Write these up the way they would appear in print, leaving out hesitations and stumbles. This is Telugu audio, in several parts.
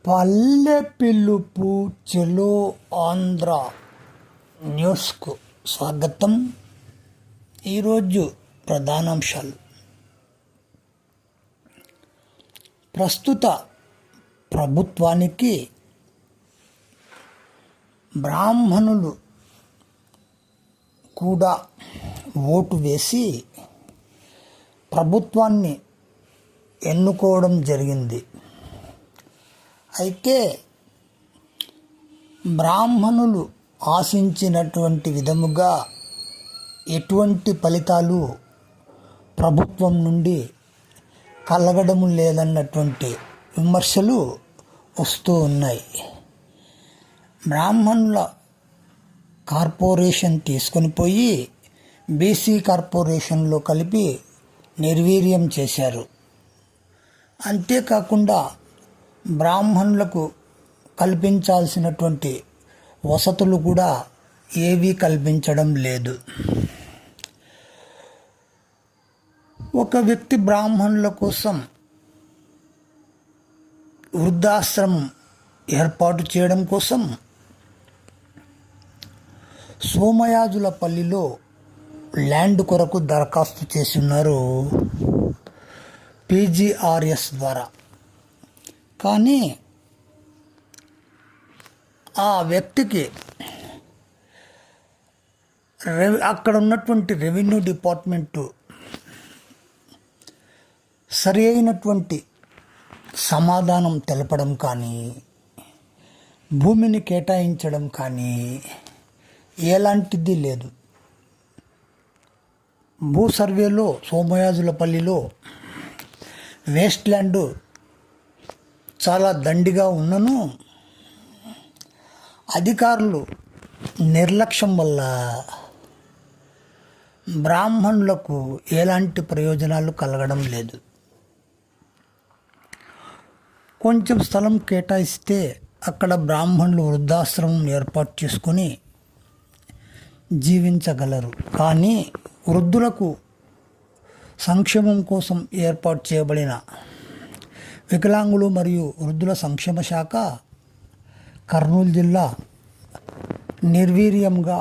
పల్లె పిలుపు చెలో ఆంధ్ర న్యూస్కు స్వాగతం. ఈరోజు ప్రధానాంశాలు. ప్రస్తుత ప్రభుత్వానికి బ్రాహ్మణులు కూడా ఓటు వేసి ప్రభుత్వాన్ని ఎన్నుకోవడం జరిగింది. అయితే బ్రాహ్మణులు ఆశించినటువంటి విధముగా ఎటువంటి ఫలితాలు ప్రభుత్వం నుండి కలగడం లేదన్నటువంటి విమర్శలు వస్తూ ఉన్నాయి. బ్రాహ్మణుల కార్పొరేషన్ తీసుకొని పోయి బీసీ కార్పొరేషన్లో కలిపి నిర్వీర్యం చేశారు. అంతేకాకుండా బ్రాహ్మణులకు కల్పించాల్సినటువంటి వసతులు కూడా ఏవీ కల్పించడం లేదు. ఒక వ్యక్తి బ్రాహ్మణుల కోసం వృద్ధాశ్రమం ఏర్పాటు చేయడం కోసం సోమయాజులపల్లిలో ల్యాండ్ కొరకు దరఖాస్తు చేసి ఉన్నారు పీజీఆర్ఎస్ ద్వారా. కానీ ఆ వ్యక్తికి అక్కడ ఉన్నటువంటి రెవెన్యూ డిపార్ట్మెంటు సరి అయినటువంటి సమాధానం తెలపడం కానీ, భూమిని కేటాయించడం కానీ ఎలాంటిది లేదు. భూ సర్వేలో సోమయాజులపల్లిలో వేస్ట్ ల్యాండ్ చాలా దండిగా ఉన్నను అధికారులు నిర్లక్ష్యం వల్ల బ్రాహ్మణులకు ఎలాంటి ప్రయోజనాలు కలగడం లేదు. కొంచెం స్థలం కేటాయిస్తే అక్కడ బ్రాహ్మణులు వృద్ధాశ్రమం ఏర్పాటు చేసుకొని జీవించగలరు. కానీ వృద్ధులకు సంక్షేమం కోసం ఏర్పాటు చేయబడిన వికలాంగులు మరియు వృద్ధుల సంక్షేమ శాఖ కర్నూలు జిల్లా నిర్వీర్యంగా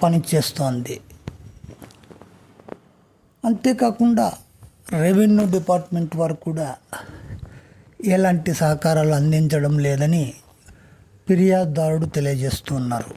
పనిచేస్తోంది. అంతేకాకుండా రెవెన్యూ డిపార్ట్మెంట్ వారు కూడా ఎలాంటి సహకారాలు అందించడం లేదని ఫిర్యాదుదారుడు తెలియజేస్తున్నారు.